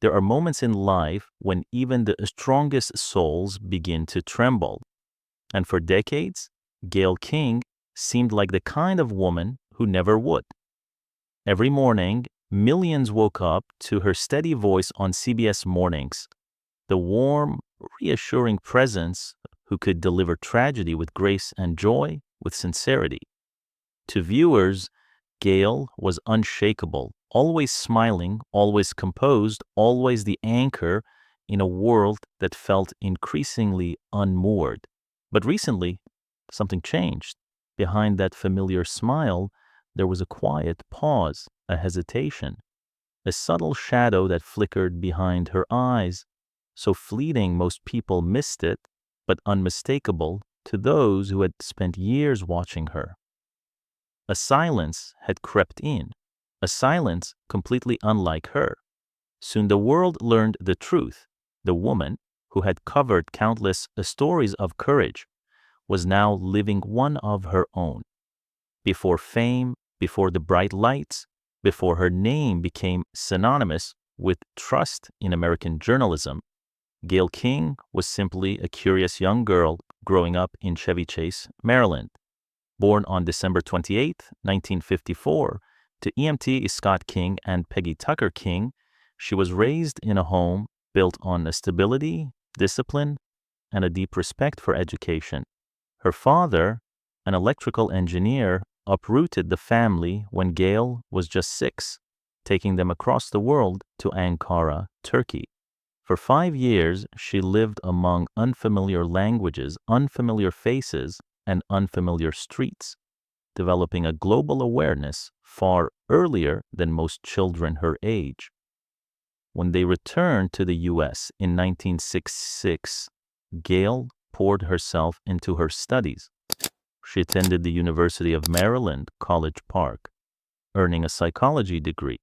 There are moments in life when even the strongest souls begin to tremble. And for decades, Gayle King seemed like the kind of woman who never would. Every morning, millions woke up to her steady voice on CBS Mornings, the warm, reassuring presence who could deliver tragedy with grace and joy with sincerity. To viewers, Gayle was unshakable, always smiling, always composed, always the anchor in a world that felt increasingly unmoored. But recently, something changed. Behind that familiar smile, there was a quiet pause, a hesitation, a subtle shadow that flickered behind her eyes, so fleeting most people missed it, but unmistakable to those who had spent years watching her. A silence had crept in, a silence completely unlike her. Soon the world learned the truth. The woman, who had covered countless stories of courage, was now living one of her own. Before fame, before the bright lights, before her name became synonymous with trust in American journalism, Gayle King was simply a curious young girl growing up in Chevy Chase, Maryland. Born on December 28, 1954, to EMT Scott King and Peggy Tucker King, she was raised in a home built on stability, discipline, and a deep respect for education. Her father, an electrical engineer, uprooted the family when Gayle was just 6, taking them across the world to Ankara, Turkey. For 5 years, she lived among unfamiliar languages, unfamiliar faces, and unfamiliar streets, developing a global awareness far earlier than most children her age. When they returned to the U.S. in 1966, Gayle poured herself into her studies. She attended the University of Maryland, College Park, earning a psychology degree.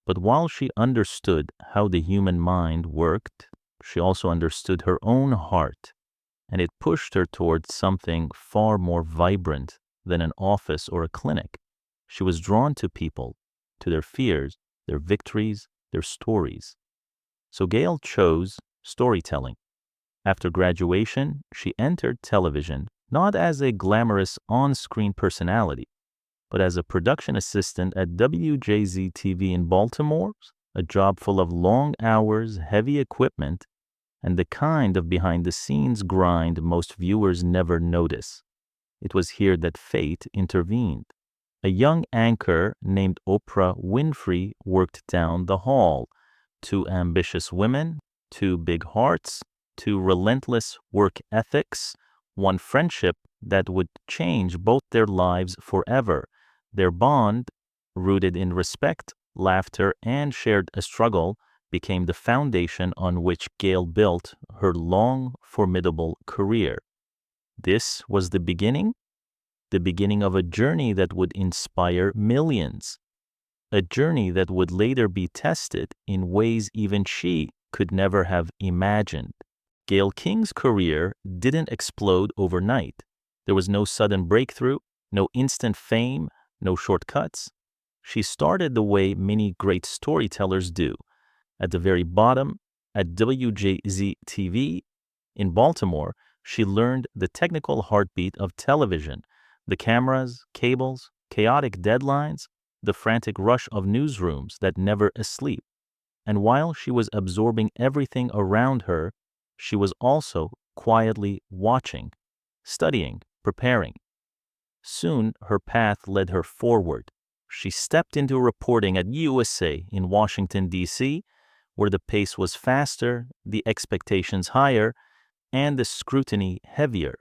But while she understood how the human mind worked, she also understood her own heart, and it pushed her towards something far more vibrant than an office or a clinic. She was drawn to people, to their fears, their victories, their stories. So Gayle chose storytelling. After graduation, she entered television not as a glamorous on-screen personality, but as a production assistant at WJZ-TV in Baltimore, a job full of long hours, heavy equipment, and the kind of behind-the-scenes grind most viewers never notice. It was here that fate intervened. A young anchor named Oprah Winfrey worked down the hall. 2 ambitious women, 2 big hearts, 2 relentless work ethics, 1 friendship that would change both their lives forever. Their bond, rooted in respect, laughter, and shared a struggle, became the foundation on which Gayle built her long, formidable career. This was the beginning of a journey that would inspire millions, a journey that would later be tested in ways even she could never have imagined. Gayle King's career didn't explode overnight. There was no sudden breakthrough, no instant fame, no shortcuts. She started the way many great storytellers do, at the very bottom, at WJZ-TV. In Baltimore, she learned the technical heartbeat of television, the cameras, cables, chaotic deadlines, the frantic rush of newsrooms that never sleep. And while she was absorbing everything around her, she was also quietly watching, studying, preparing. Soon, her path led her forward. She stepped into reporting at USA in Washington, D.C., where the pace was faster, the expectations higher, and the scrutiny heavier.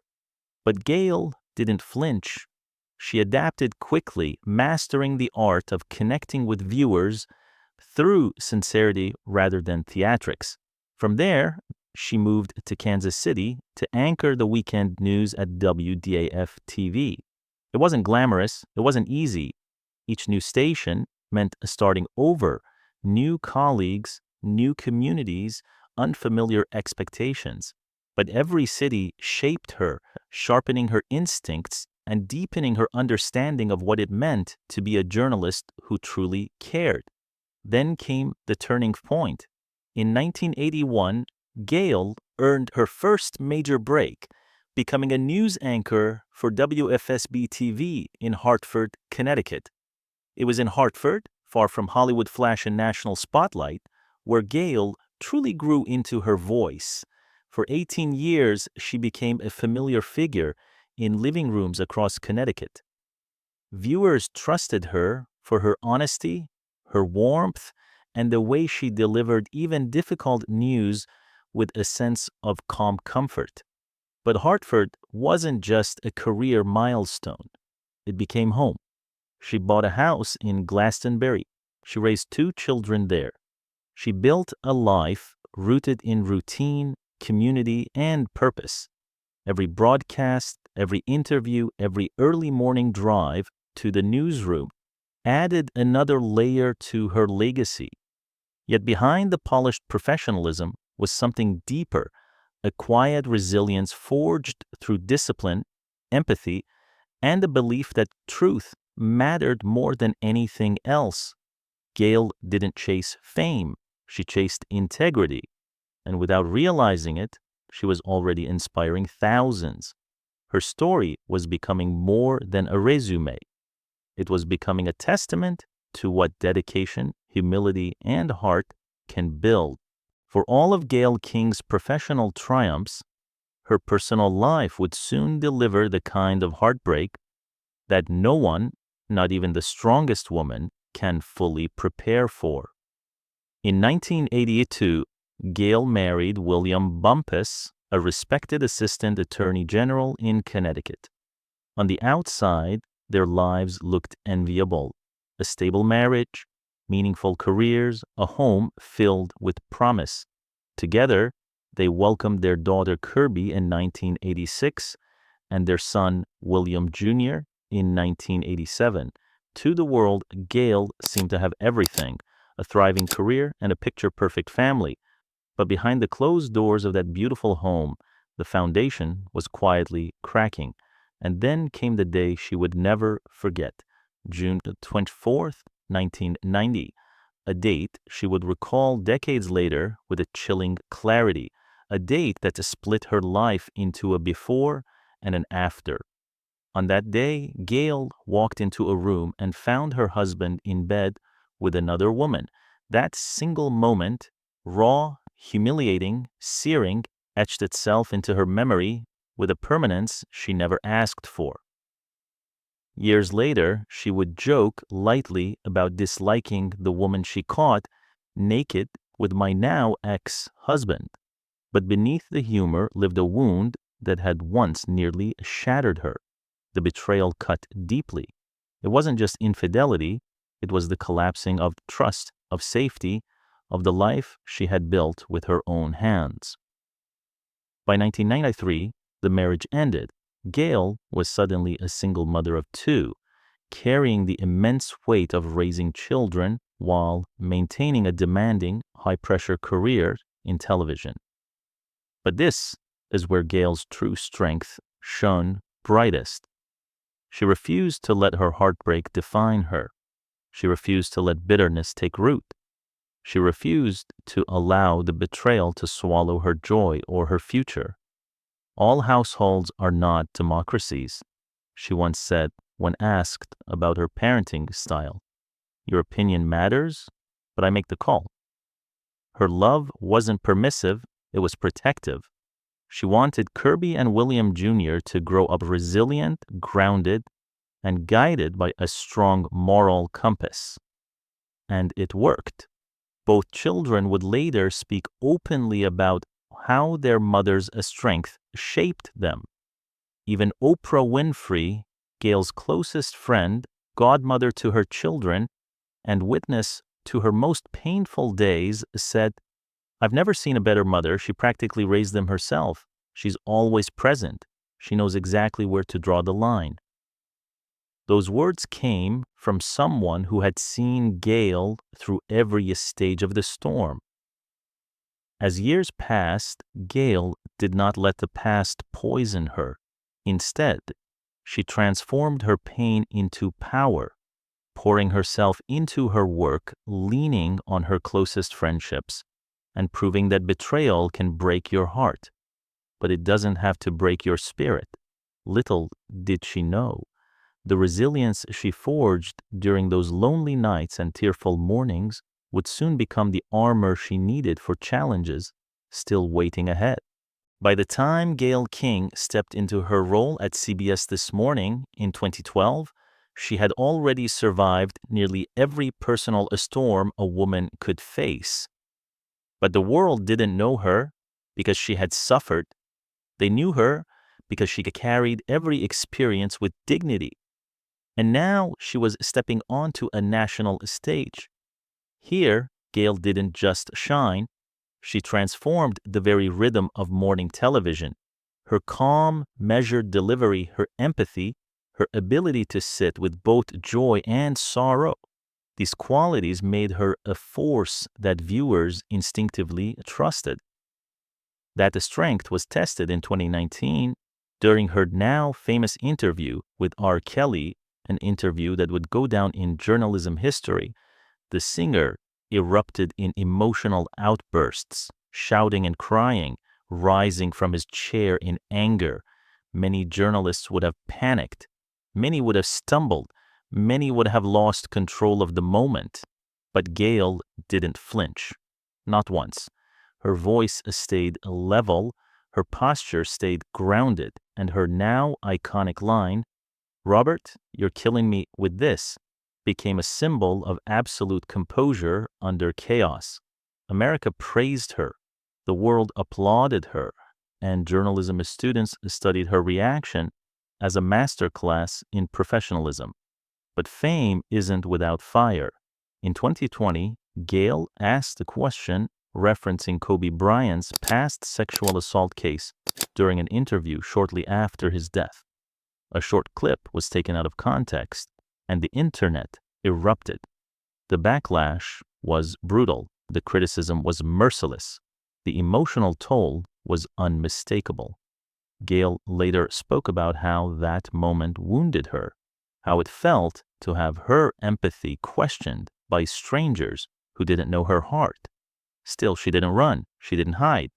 But Gayle didn't flinch. She adapted quickly, mastering the art of connecting with viewers through sincerity rather than theatrics. From there, she moved to Kansas City to anchor the weekend news at WDAF-TV. It wasn't glamorous, it wasn't easy. Each new station meant starting over, new colleagues, new communities, unfamiliar expectations. But every city shaped her, sharpening her instincts and deepening her understanding of what it meant to be a journalist who truly cared. Then came the turning point. In 1981, Gayle earned her first major break, becoming a news anchor for WFSB TV in Hartford, Connecticut. It was in Hartford, far from Hollywood flash and national spotlight, where Gayle truly grew into her voice. For 18 years, she became a familiar figure in living rooms across Connecticut. Viewers trusted her for her honesty, her warmth, and the way she delivered even difficult news with a sense of calm comfort. But Hartford wasn't just a career milestone. It became home. She bought a house in Glastonbury. She raised 2 children there. She built a life rooted in routine, community, and purpose. Every broadcast, every interview, every early morning drive to the newsroom added another layer to her legacy. Yet behind the polished professionalism was something deeper, a quiet resilience forged through discipline, empathy, and the belief that truth mattered more than anything else. Gayle didn't chase fame, she chased integrity. And without realizing it, she was already inspiring thousands. Her story was becoming more than a resume. It was becoming a testament to what dedication, humility, and heart can build. For all of Gayle King's professional triumphs, her personal life would soon deliver the kind of heartbreak that no one, not even the strongest woman, can fully prepare for. In 1982, Gayle married William Bumpus, a respected assistant attorney general in Connecticut. On the outside, their lives looked enviable. A stable marriage, meaningful careers, a home filled with promise. Together, they welcomed their daughter Kirby in 1986 and their son William Jr. in 1987. To the world, Gayle seemed to have everything, a thriving career and a picture-perfect family. But behind the closed doors of that beautiful home, the foundation was quietly cracking. And then came the day she would never forget, June 24th, 1990, a date she would recall decades later with a chilling clarity, a date that split her life into a before and an after. On that day, Gayle walked into a room and found her husband in bed with another woman. That single moment, raw, humiliating, searing, etched itself into her memory with a permanence she never asked for. Years later, she would joke lightly about disliking the woman she caught naked with my now ex-husband. But beneath the humor lived a wound that had once nearly shattered her. The betrayal cut deeply. It wasn't just infidelity, it was the collapsing of trust, of safety, of the life she had built with her own hands. By 1993, the marriage ended. Gayle was suddenly a single mother of 2, carrying the immense weight of raising children while maintaining a demanding, high-pressure career in television. But this is where Gayle's true strength shone brightest. She refused to let her heartbreak define her. She refused to let bitterness take root. She refused to allow the betrayal to swallow her joy or her future. All households are not democracies, she once said when asked about her parenting style. Your opinion matters, but I make the call. Her love wasn't permissive, it was protective. She wanted Kirby and William Jr. to grow up resilient, grounded, and guided by a strong moral compass. And it worked. Both children would later speak openly about how their mother's strength shaped them. Even Oprah Winfrey, Gayle's closest friend, godmother to her children, and witness to her most painful days, said, "I've never seen a better mother. She practically raised them herself. She's always present. She knows exactly where to draw the line." Those words came from someone who had seen Gayle through every stage of the storm. As years passed, Gayle did not let the past poison her. Instead, she transformed her pain into power, pouring herself into her work, leaning on her closest friendships, and proving that betrayal can break your heart, but it doesn't have to break your spirit. Little did she know, the resilience she forged during those lonely nights and tearful mornings would soon become the armor she needed for challenges still waiting ahead. By the time Gayle King stepped into her role at CBS This Morning in 2012, she had already survived nearly every personal storm a woman could face. But the world didn't know her because she had suffered. They knew her because she carried every experience with dignity. And now she was stepping onto a national stage. Here, Gayle didn't just shine, she transformed the very rhythm of morning television. Her calm, measured delivery, her empathy, her ability to sit with both joy and sorrow. These qualities made her a force that viewers instinctively trusted. That strength was tested in 2019 during her now famous interview with R. Kelly, an interview that would go down in journalism history. The singer erupted in emotional outbursts, shouting and crying, rising from his chair in anger. Many journalists would have panicked. Many would have stumbled. Many would have lost control of the moment. But Gayle didn't flinch. Not once. Her voice stayed level, her posture stayed grounded, and her now iconic line, "Robert, you're killing me with this," became a symbol of absolute composure under chaos. America praised her, the world applauded her, and journalism students studied her reaction as a masterclass in professionalism. But fame isn't without fire. In 2020, Gayle asked a question referencing Kobe Bryant's past sexual assault case during an interview shortly after his death. A short clip was taken out of context, and the internet erupted. The backlash was brutal. The criticism was merciless. The emotional toll was unmistakable. Gayle later spoke about how that moment wounded her, how it felt to have her empathy questioned by strangers who didn't know her heart. Still, she didn't run. She didn't hide.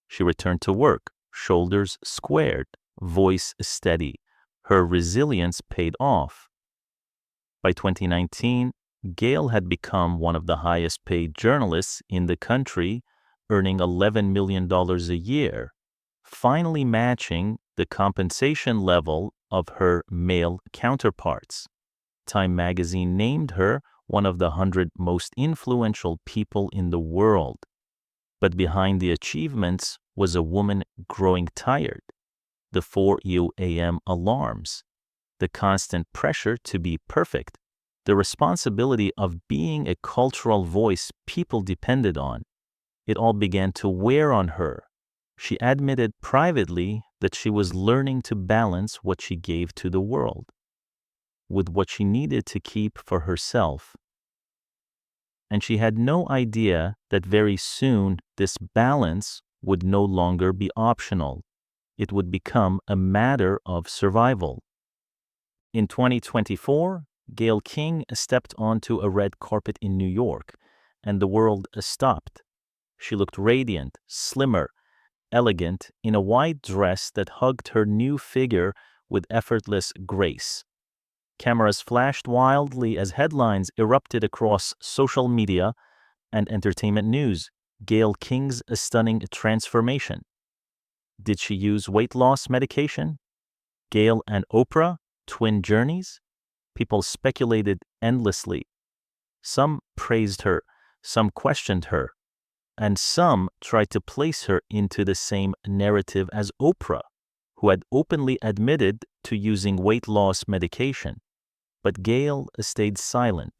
She returned to work, shoulders squared, voice steady. Her resilience paid off. By 2019, Gayle had become one of the highest paid journalists in the country, earning $11 million a year, finally matching the compensation level of her male counterparts. Time magazine named her one of the 100 most influential people in the world. But behind the achievements was a woman growing tired. The 4 a.m. alarms, the constant pressure to be perfect, the responsibility of being a cultural voice people depended on. It all began to wear on her. She admitted privately that she was learning to balance what she gave to the world with what she needed to keep for herself. And she had no idea that very soon this balance would no longer be optional. It would become a matter of survival. In 2024, Gayle King stepped onto a red carpet in New York, and the world stopped. She looked radiant, slimmer, elegant, in a white dress that hugged her new figure with effortless grace. Cameras flashed wildly as headlines erupted across social media and entertainment news. Gayle King's stunning transformation. Did she use weight loss medication? Gayle and Oprah, twin journeys? People speculated endlessly. Some praised her, some questioned her, and some tried to place her into the same narrative as Oprah, who had openly admitted to using weight loss medication. But Gayle stayed silent.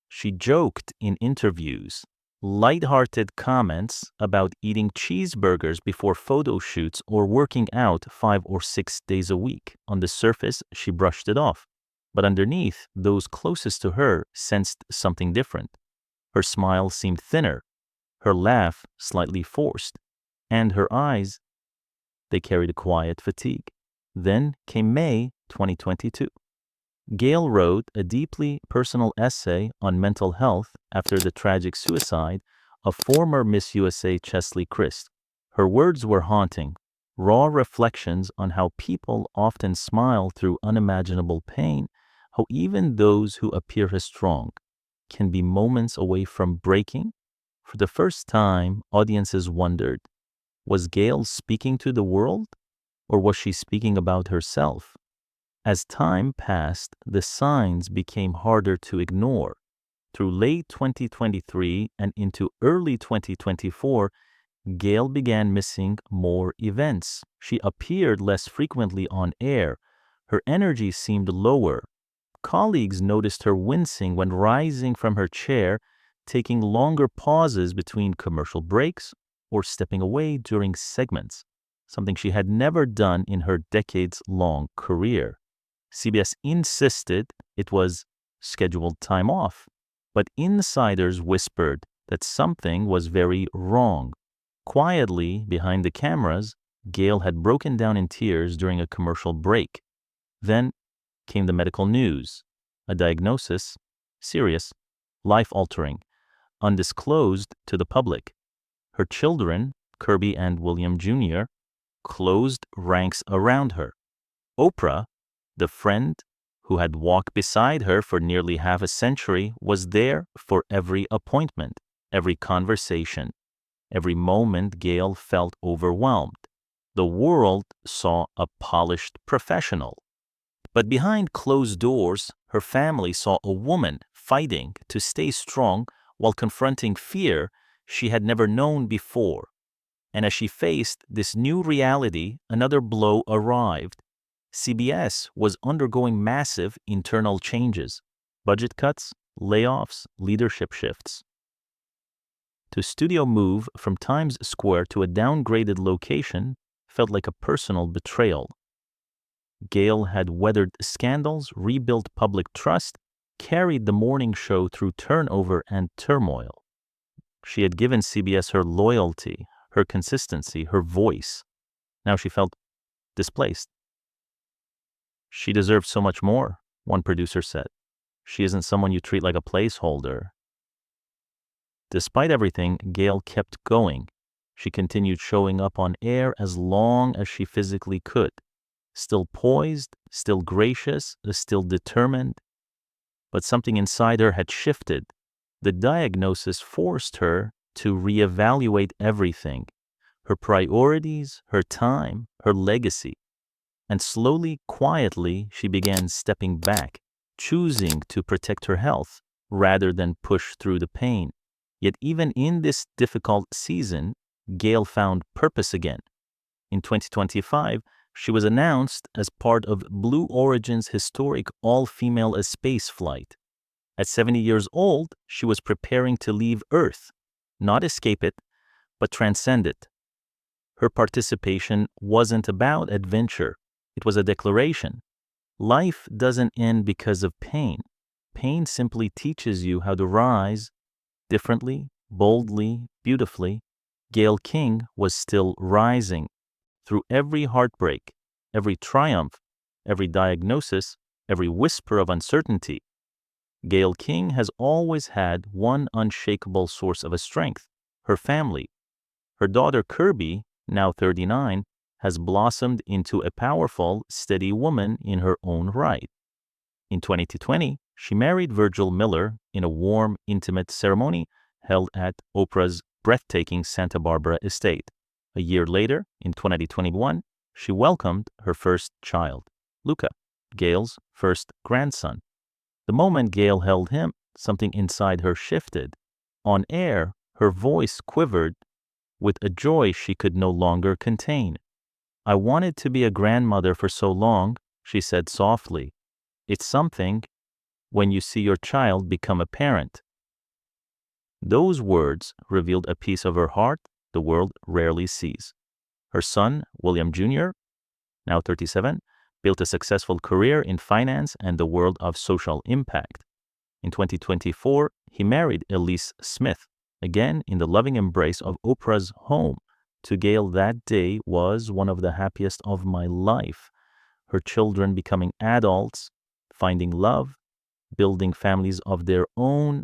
She joked in interviews, lighthearted comments about eating cheeseburgers before photo shoots or working out 5 or 6 days a week. On the surface, she brushed it off. But underneath, those closest to her sensed something different. Her smile seemed thinner, her laugh slightly forced, and her eyes, they carried a quiet fatigue. Then came May 2022. Gayle wrote a deeply personal essay on mental health after the tragic suicide a former Miss USA Chesley Christ. Her words were haunting, raw reflections on how people often smile through unimaginable pain, how even those who appear strong can be moments away from breaking. For the first time, audiences wondered, was Gayle speaking to the world, or was she speaking about herself? As time passed, the signs became harder to ignore. Through late 2023 and into early 2024, Gayle began missing more events. She appeared less frequently on air. Her energy seemed lower. Colleagues noticed her wincing when rising from her chair, taking longer pauses between commercial breaks, or stepping away during segments, something she had never done in her decades-long career. CBS insisted it was scheduled time off, but insiders whispered that something was very wrong. Quietly, behind the cameras, Gayle had broken down in tears during a commercial break. Then came the medical news, a diagnosis, serious, life-altering, undisclosed to the public. Her children, Kirby and William Jr., closed ranks around her. Oprah, the friend who had walked beside her for nearly half a century, was there for every appointment, every conversation, every moment Gayle felt overwhelmed. The world saw a polished professional. But behind closed doors, her family saw a woman fighting to stay strong while confronting fear she had never known before. And as she faced this new reality, another blow arrived. CBS was undergoing massive internal changes, budget cuts, layoffs, leadership shifts. To studio move from Times Square to a downgraded location felt like a personal betrayal. Gayle had weathered scandals, rebuilt public trust, carried the morning show through turnover and turmoil. She had given CBS her loyalty, her consistency, her voice. Now she felt displaced. She deserved so much more, one producer said. She isn't someone you treat like a placeholder. Despite everything, Gayle kept going. She continued showing up on air as long as she physically could. Still poised, still gracious, still determined. But something inside her had shifted. The diagnosis forced her to reevaluate everything, her priorities, her time, her legacy. And slowly, quietly, she began stepping back, choosing to protect her health rather than push through the pain. Yet even in this difficult season, Gayle found purpose again. In 2025, she was announced as part of Blue Origin's historic all-female space flight. At 70 years old, she was preparing to leave Earth, not escape it, but transcend it. Her participation wasn't about adventure. It was a declaration. Life doesn't end because of pain. Pain simply teaches you how to rise differently, boldly, beautifully. Gayle King was still rising. Through every heartbreak, every triumph, every diagnosis, every whisper of uncertainty, Gayle King has always had one unshakable source of strength, her family. Her daughter Kirby, now 39, has blossomed into a powerful, steady woman in her own right. In 2020, she married Virgil Miller in a warm, intimate ceremony held at Oprah's breathtaking Santa Barbara estate. A year later, in 2021, she welcomed her first child, Luca, Gayle's first grandson. The moment Gayle held him, something inside her shifted. On air, her voice quivered with a joy she could no longer contain. "I wanted to be a grandmother for so long," she said softly. "It's something when you see your child become a parent." Those words revealed a piece of her heart the world rarely sees. Her son, William Jr., now 37, built a successful career in finance and the world of social impact. In 2024, he married Elise Smith, again in the loving embrace of Oprah's home. To Gayle, that day was one of the happiest of my life. Her children becoming adults, finding love, building families of their own.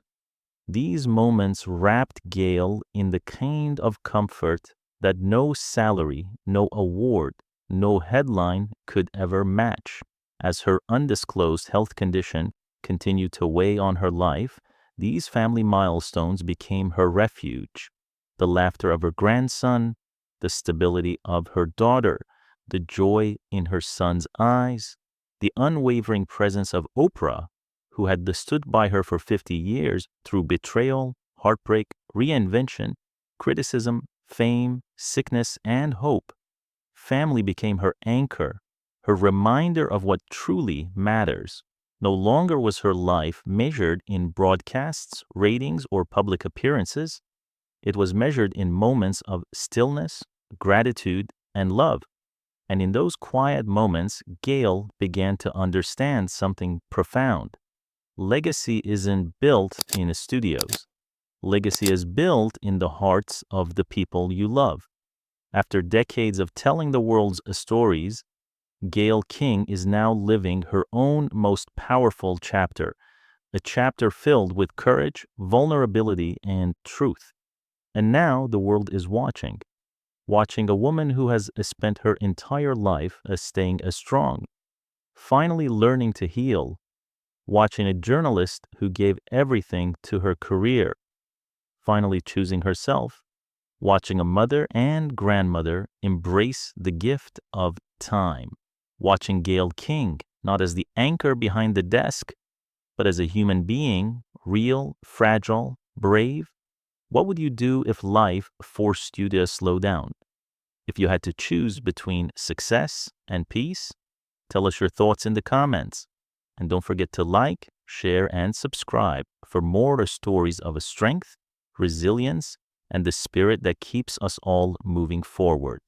These moments wrapped Gayle in the kind of comfort that no salary, no award, no headline could ever match. As her undisclosed health condition continued to weigh on her life, these family milestones became her refuge. The laughter of her grandson, the stability of her daughter, the joy in her son's eyes, the unwavering presence of Oprah, who had stood by her for 50 years through betrayal, heartbreak, reinvention, criticism, fame, sickness, and hope. Family became her anchor, her reminder of what truly matters. No longer was her life measured in broadcasts, ratings, or public appearances. It was measured in moments of stillness, gratitude, and love. And in those quiet moments, Gayle began to understand something profound. Legacy isn't built in studios. Legacy is built in the hearts of the people you love. After decades of telling the world's stories, Gayle King is now living her own most powerful chapter, a chapter filled with courage, vulnerability, and truth. And now the world is watching a woman who has spent her entire life staying strong, finally learning to heal, watching a journalist who gave everything to her career, finally choosing herself, watching a mother and grandmother embrace the gift of time, watching Gayle King not as the anchor behind the desk, but as a human being, real, fragile, brave. What would you do if life forced you to slow down? If you had to choose between success and peace? Tell us your thoughts in the comments. And don't forget to like, share, and subscribe for more stories of strength, resilience, and the spirit that keeps us all moving forward.